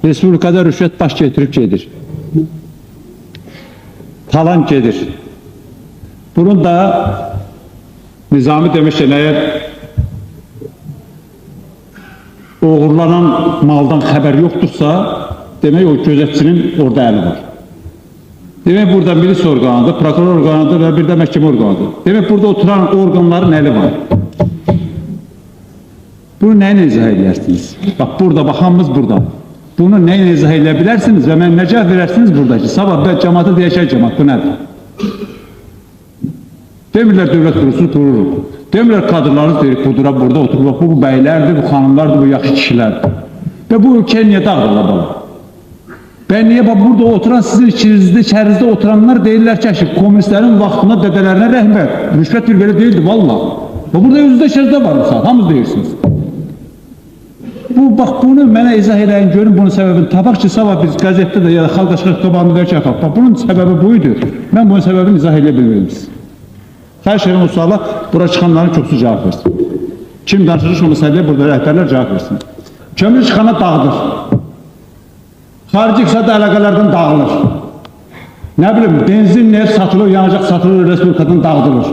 Respublikada rüşvət baş getirib gedir. Talan gedir. Bunun da Nizami demişken eğer uğurlanan maldan xəbər yoxdursa, demək o gözətçinin orada əli var. Demək burada milis orqanıdır, prokuror orqanıdır və bir də məhkəmə orqanıdır. Demək burada oturan orqanların əli var. Bunu nəylə izah edərsiniz? Bax burada, baxamız burada. Bunu nəylə izah edə bilərsiniz və mən nə cavab verərsiniz buradakı? Sabah və cəmaata deyəcək cəmaat, bu nədir? Demirlər dövlət qurusu qururuq. Demirlər kadrlarınız deyir, budura burada oturur. Bu bəylərdir, bu xanımlardır, bu yaxşı kişilərdir. Və bu ülkə niyə dağılır? Və niyə burada oturan sizin içərinizdə oturanlar deyirlər ki, komünistlərin vaxtına dədələrinə rəhmət. Rüşvət bir belə deyildi, valla. Və burada özünüzdə şərdə var mı saat? Hamız deyirsiniz. Bax bunu mənə izah edəyin, görün bunun səbəbini. Tabaq ki, sabah biz qəzetdə də ya da xalq aşırı qabağında deyək, bax bunun səbəbi buydu. Mən bunun səbəbini izah edə bilmirəm siz. Xahiş edirəm o suala bura çıxanların çoxsu cavab versin. Kim danışır o məsələyə burada rəhbərlər cavab versin. Kömür çıxana dağılır. Xarici iqtisadi əlaqələrdən dağılır. Nə bilim, benzin, neft satılır, yanacaq satılır, respublikadan dağıdılır.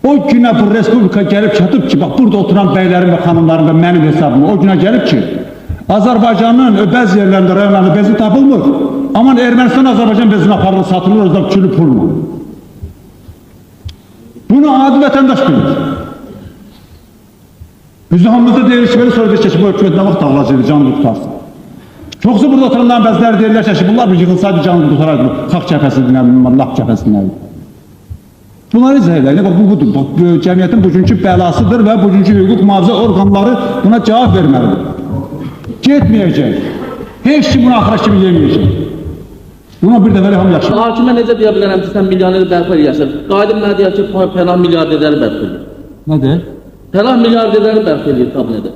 O günə bu respublika gəlib çatıb ki, bax burada oturan bəylərin və xanımların və mənim hesabıma o günə gəlib ki, Azərbaycanın bəzi yerlərində, rayonlarında benzin tapılmır. Aman Ermənistan Azərbaycan benzin aparılır, satılır, özdə küllü pulla. Bunu adi vətəndaş bilir. Biz hamımızda deyirik ki, sonra deyir ki, bu hökumət nə vaxt dağılacaq, canlı tutarsın. Çoxsu burada oturanların bəziləri deyirlər ki, bunlar bir yığılsaydı canlı tutaraydı, xalq cəbhəsindən, laf cəbhəsindən. Bunları izah edək, bu budur, cəmiyyətin bugünkü bəlasıdır və bugünkü hüquq mühafizə orqanları buna cavab verməlidir. Getməyəcək, heç kim buna axıra kimi yeməyəcək. Buna bir dəfəli hamı yaxşı. Hakimə necə deyə bilərəm ki, sən milyoner bərpa eləyəsən? Qaydım nə deyər ki, fəlan milyarderləri bərpa eləyir. Nə deyir? Fəlan milyarderləri bərpa eləyir kabinetə.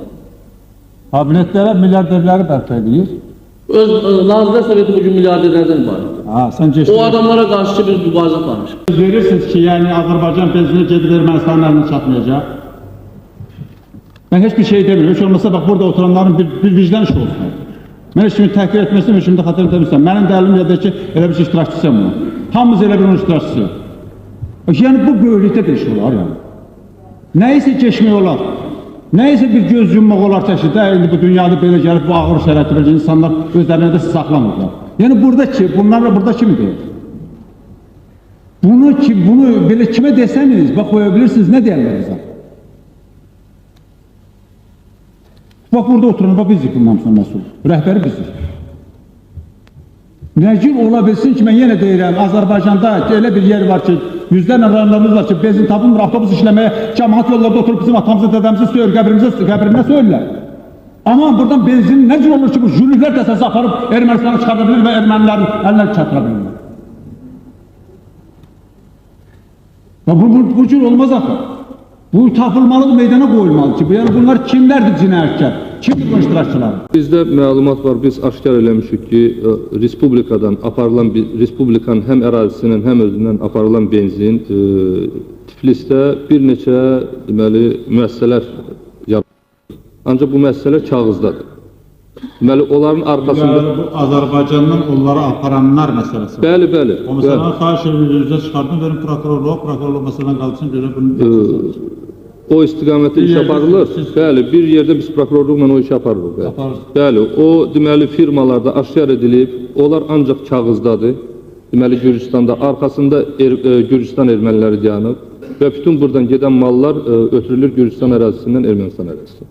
Kabinetlərə milyarderləri bərpa eləyir. Öz Nazirlər Soveti bugün milyarderlərdən ibarətdir. Sən geçdin. O adamlara qarşı ki, biz mübarizə aparmışıq. Verirsiniz ki, yəni Azərbaycan benzinə gedib Ermənistanın əlinə çatmayacaq. Mən heç bir şey demiyorum. Heç olmasa bax burada oturanların bir vicdan işi olsun. Mən heç kimi təhqir etməsin, heç kimi də xatırını demişsəm. Mənim dəlim nədir ki, elə bir iştirakçısıyam buna. Hamımız elə bir onun iştirakçısı. Yəni bu böyrükdə də iş olar yəni. Nəysə keçmək olar. Nəysə bir göz yummaq olar çəşidə, indi bu dünyada belə gəlib, bu ağır şərətdə belə insanlar özlərinə də saxlamırlar. Yəni burada ki, bunlarla burada kimi deyir? Bunu belə kimə desəniz, bax qoya bilirsiniz, nə deyərlər bizə? Bax burada oturun, bax bizik bundan sonra məsul. Rəhbəri bizik. Nəcil ola bilsin ki, mən yenə deyirəm, Azərbaycanda elə bir yer var ki, yüzlərlə rayonlarımız var ki, benzin tapılmır, avtobus işləməyə, cəmaat yollarda oturub bizim atamızı, dədəmizi söyür, qəbrinə söyürlər. Aman buradan benzin nəcil olur ki, bu jüriliklər dəsəsi aparıb Ermənistanı çıxarda bilir və ermənilərin əlinə çatıra bilirlər. Bu cür olmaz axı. Bu tapılmalı meydana qoyulmalı ki, yəni bunlar kimlərdir cinayətkar? Kimdir bu iştirakçılar? Bizdə məlumat var, biz aşkar eləmişik ki, respublikadan aparılan, respublikanın həm ərazisindən, həm özündən aparılan benzin Tiflisdə bir neçə deməli müəssisələr yaradılır. Ancaq bu müəssisələr kağızdadır. Deməli, onların arxasında... Yəni bu Azərbaycandan onları aparanlar məsələsi var. Bəli, bəli. O məsələni xahiş edirəm, çıxardın, verin prokurorluğa məsələn qalsın, görək bunu... O istiqamətdə iş aparılır. Bəli, bir yerdə biz prokurorluqla o işi aparırıq. Bəli, o deməli firmalarda aşkar edilib, onlar ancaq kağızdadır. Deməli Gürcüstanda, arxasında Gürcüstan erməniləri dayanıb və bütün buradan gedən mallar ötürülür Gürcüstan ərazisindən Ermənistan ərazisinə.